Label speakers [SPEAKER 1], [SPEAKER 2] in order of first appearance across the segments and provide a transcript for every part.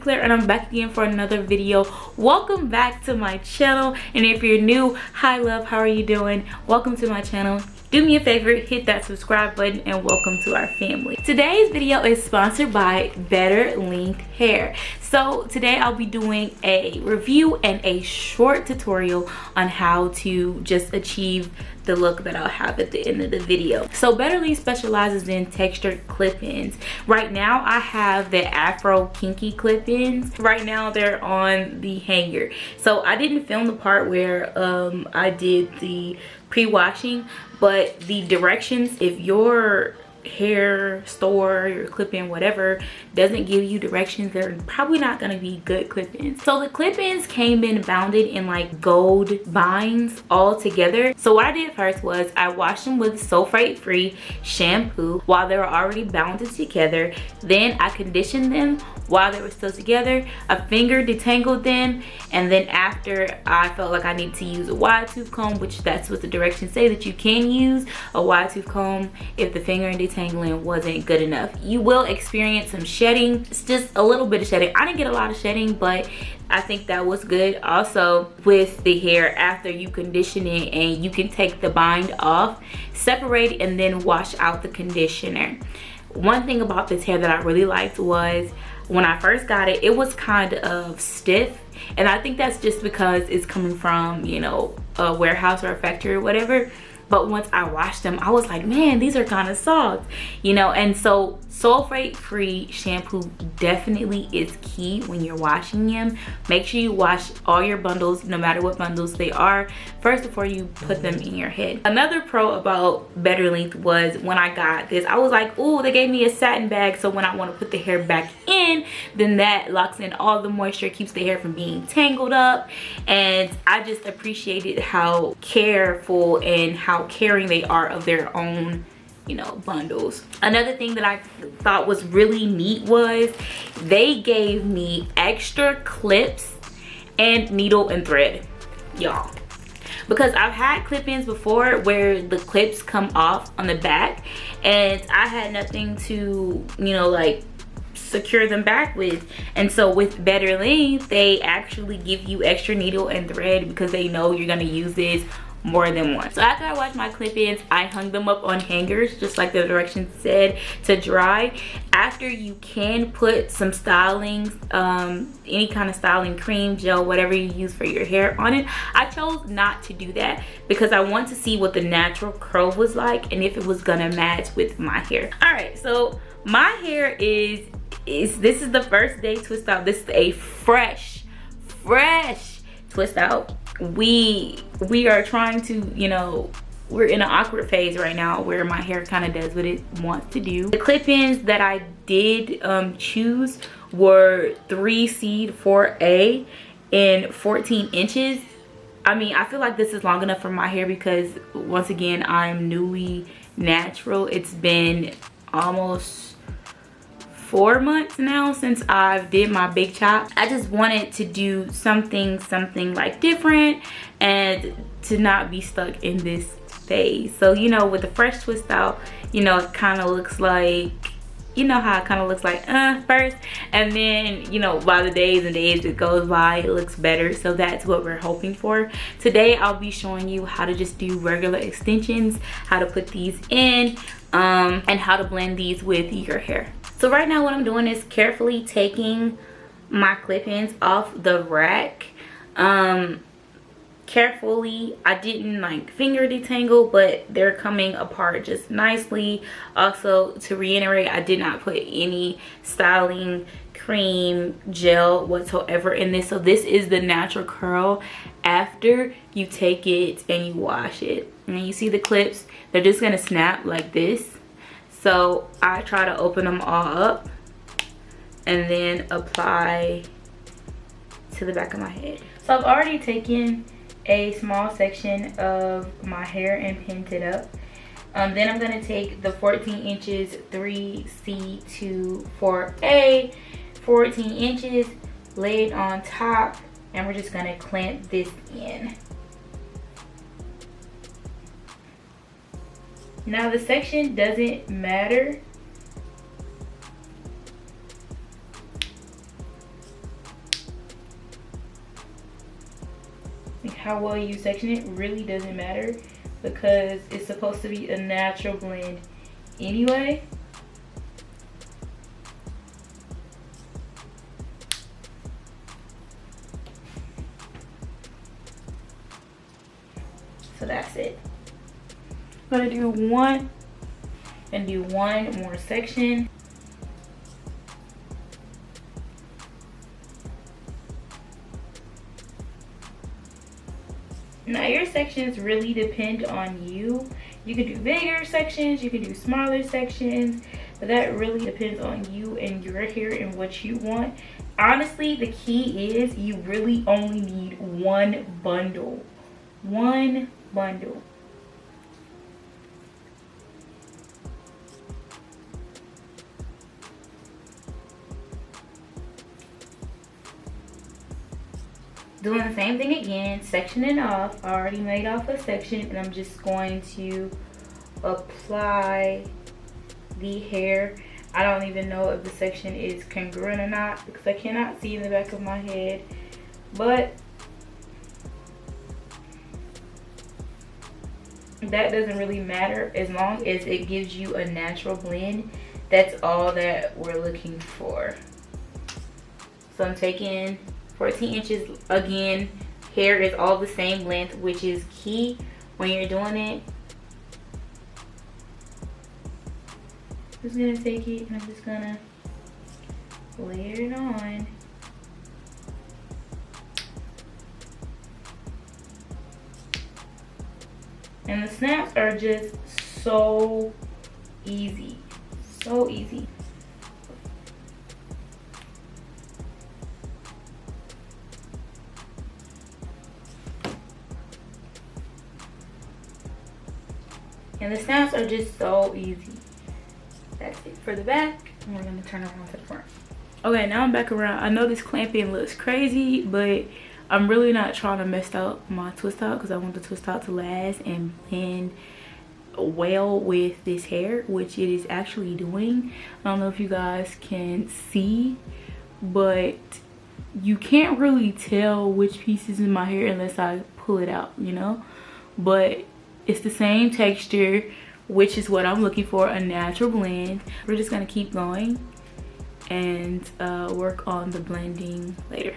[SPEAKER 1] Sinclaire, and I'm back again for another video. Welcome back to my channel, and if you're new, hi love, how are you doing? Welcome to my channel. Do me a favor, hit that subscribe button, and welcome to our family. Today's video is sponsored by Better Length Hair. So today I'll be doing a review and a short tutorial on how to just achieve the look that I'll have at the end of the video. So Better Length specializes in textured clip-ins. Right now I have the Afro Kinky clip-ins. Right now they're on the hanger. So I didn't film the part where I did the pre-washing, but the directions, if your hair store, your clip-in, whatever, doesn't give you directions, they're probably not going to be good clip-ins. So the clip-ins came in bounded in like gold binds all together. So what I did first was I washed them with sulfate-free shampoo while they were already bounded together. Then I conditioned them while they were still together. I finger detangled them, and then after I felt like I needed to use a wide tooth comb, which that's what the directions say, that you can use a wide tooth comb if the finger detangling wasn't good enough. You will experience some shedding. It's just a little bit of shedding. I didn't get a lot of shedding, but I think that was good. Also with the hair, after you condition it, and you can take the bind off, separate it, and then wash out the conditioner. One thing about this hair that I really liked was when I first got it, it was kind of stiff, and I think that's just because it's coming from, you know, a warehouse or a factory or whatever. But once I washed them, I was like, man, these are kind of soft, you know. And so sulfate-free shampoo definitely is key when you're washing them. Make sure you wash all your bundles, no matter what bundles they are, first before you put them in your head. Another pro about Better Length was when I got this, I was like, oh, they gave me a satin bag, so when I want to put the hair back in, then that locks in all the moisture, keeps the hair from being tangled up. And I just appreciated how careful and how caring they are of their own, you know, bundles. Another thing that I thought was really neat was they gave me extra clips and needle and thread, y'all, because I've had clip-ins before where the clips come off on the back and I had nothing to, you know, like secure them back with. And so with Better Length, they actually give you extra needle and thread because they know you're gonna use this more than once. So after I washed my clip-ins, I hung them up on hangers just like the directions said to dry. After, you can put some styling, any kind of styling cream, gel, whatever you use for your hair on it. I chose not to do that because I want to see what the natural curl was like and if it was gonna match with my hair. All right, so my hair this is the first day twist out. This is a fresh twist out. We are trying to, you know, we're in an awkward phase right now where my hair kind of does what it wants to do. The clip-ins that I did choose were 3 seed 4A and 14 inches. I mean, I feel like this is long enough for my hair because once again, I'm newly natural. It's been almost 4 months now since I did my big chop. I just wanted to do something like different and to not be stuck in this phase. So, you know, with the fresh twist out, you know, it kind of looks like, you know how it kind of looks like first, and then, you know, by the days and days it goes by, it looks better. So that's what we're hoping for. Today I'll be showing you how to just do regular extensions, how to put these in, and how to blend these with your hair. So right now what I'm doing is carefully taking my clip-ins off the rack. Carefully, I didn't like finger detangle, but they're coming apart just nicely. Also, to reiterate, I did not put any styling cream, gel whatsoever in this. So this is the natural curl after you take it and you wash it. And you see the clips, they're just gonna snap like this. So I try to open them all up and then apply to the back of my head. So I've already taken a small section of my hair and pinned it up. Then I'm gonna take the 14 inches 3C to 4A, 14 inches, lay it on top, and we're just gonna clamp this in. Now the section doesn't matter how well you section it really doesn't matter, because it's supposed to be a natural blend anyway. So that's it. I'm gonna do one and do one more section. Now your sections really depend on you. You can do bigger sections, you can do smaller sections, but that really depends on you and your hair and what you want. Honestly, the key is you really only need one bundle. One bundle. Doing the same thing again, sectioning off. I already made off a section, and I'm just going to apply the hair. I don't even know if the section is congruent or not because I cannot see in the back of my head, but that doesn't really matter as long as it gives you a natural blend. That's all that we're looking for. So I'm taking 14 inches. Again, hair is all the same length, which is key when you're doing it. I'm just gonna take it and I'm just gonna layer it on. And the snaps are just so easy, so easy. And the snaps are just so easy. That's it for the back. And we're gonna turn around to the front. Okay, now I'm back around. I know this clamping looks crazy, but I'm really not trying to mess up my twist out because I want the twist out to last and blend well with this hair, which it is actually doing. I don't know if you guys can see, but you can't really tell which piece is in my hair unless I pull it out, you know? But it's the same texture, which is what I'm looking for, a natural blend. We're just gonna keep going and work on the blending later.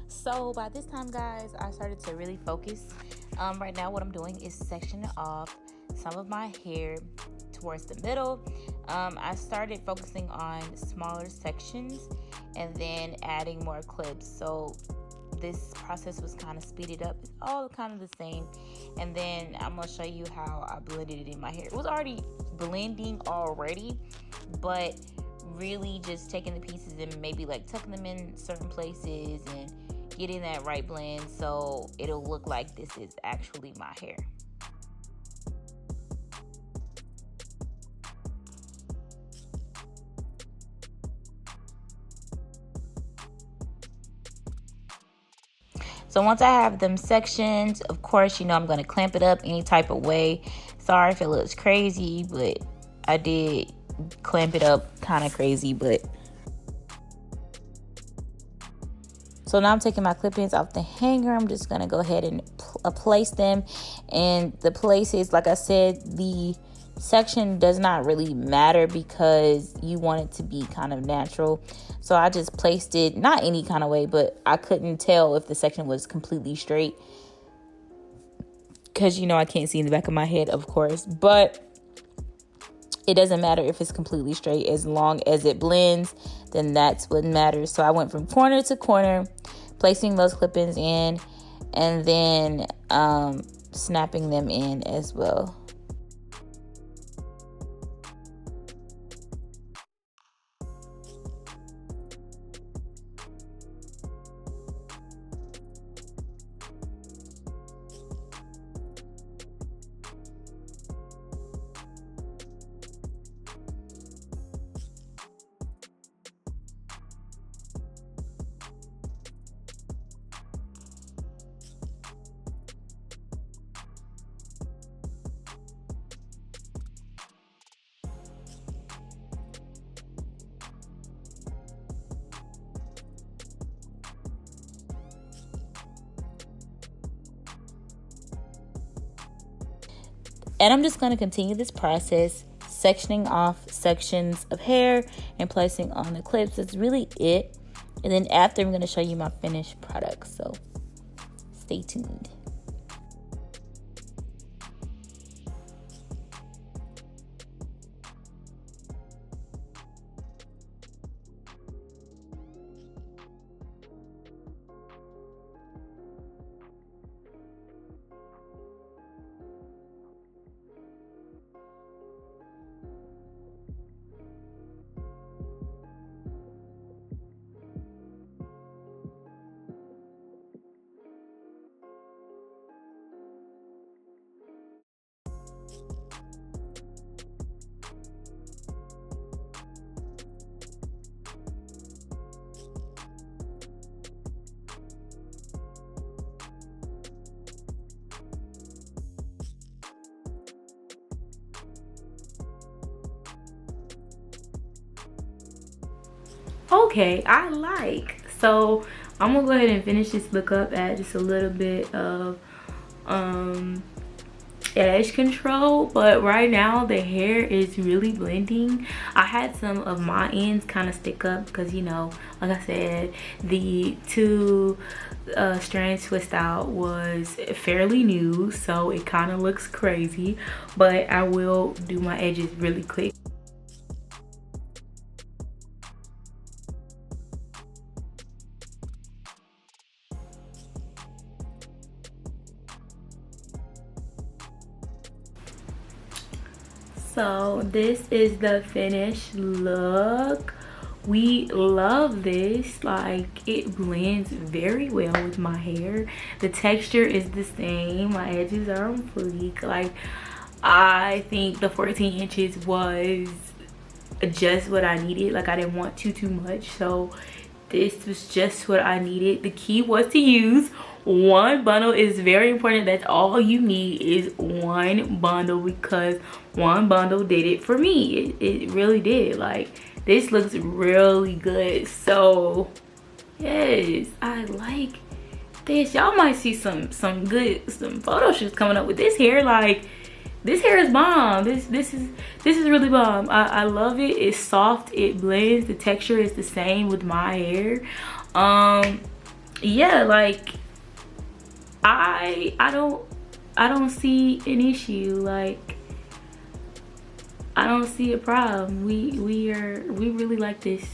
[SPEAKER 1] So by this time, guys, I started to really focus. Right now what I'm doing is sectioning off some of my hair towards the middle. I started focusing on smaller sections and then adding more clips. So this process was kind of speeded up. It's all kind of the same. And then I'm gonna show you how I blended it in my hair. It was already blending already, but really just taking the pieces and maybe like tucking them in certain places and getting that right blend so it'll look like this is actually my hair. So once I have them sections, of course, you know, I'm going to clamp it up any type of way. Sorry if it looks crazy, but I did clamp it up kind of crazy, but. So now I'm taking my clip-ins off the hanger. I'm just going to go ahead and place them. And the places, like I said, the section does not really matter because you want it to be kind of natural. So I just placed it, not any kind of way, but I couldn't tell if the section was completely straight because, you know, I can't see in the back of my head, of course. But it doesn't matter if it's completely straight. As long as it blends, then that's what matters. So I went from corner to corner, placing those clip-ins in, and then snapping them in as well. And I'm just going to continue this process, sectioning off sections of hair and placing on the clips. That's really it. And then after, I'm going to show you my finished product. So stay tuned. Okay, so I'm gonna go ahead and finish this look up, add just a little bit of edge control, but right now the hair is really blending. I had some of my ends kind of stick up because, you know, like I said, the two strand twist out was fairly new, so it kind of looks crazy, but I will do my edges really quick. So this is the finished look. We love this. Like, it blends very well with my hair. The texture is the same. My edges are on fleek. Like, I think the 14 inches was just what I needed. Like, I didn't want too much, so this was just what I needed. The key was to use one bundle. Is very important. That's all you need, is one bundle, because one bundle did it for me. It really did. Like, this looks really good. So yes, I like this. Y'all might see some photo shoots coming up with this hair. Like, this hair is bomb. This is really bomb. I love it. It's soft, it blends, the texture is the same with my hair. Yeah, like, I don't see an issue. Like, I don't see a problem. We really like this.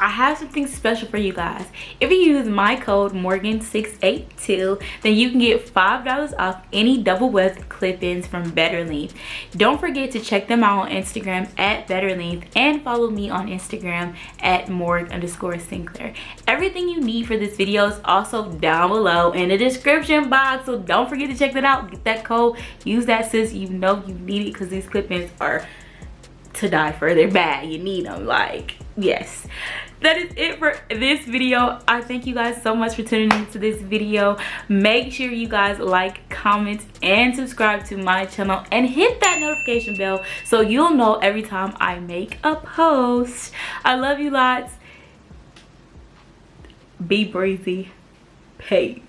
[SPEAKER 1] I have something special for you guys. If you use my code morgan682, then you can get $5 off any double weft clip-ins from Better Length. Don't forget to check them out on Instagram at Better Length, and follow me on Instagram at morg_sinclaire. Everything you need for this video is also down below in the description box, so don't forget to check that out. Get that code, use that, sis. You know you need it, because these clip-ins are to die for. They're bad. You need them. Like, yes. That is it for this video. I thank you guys so much for tuning into this video. Make sure you guys like, comment, and subscribe to my channel, and hit that notification bell so you'll know every time I make a post. I love you lots. Be breezy. Peace.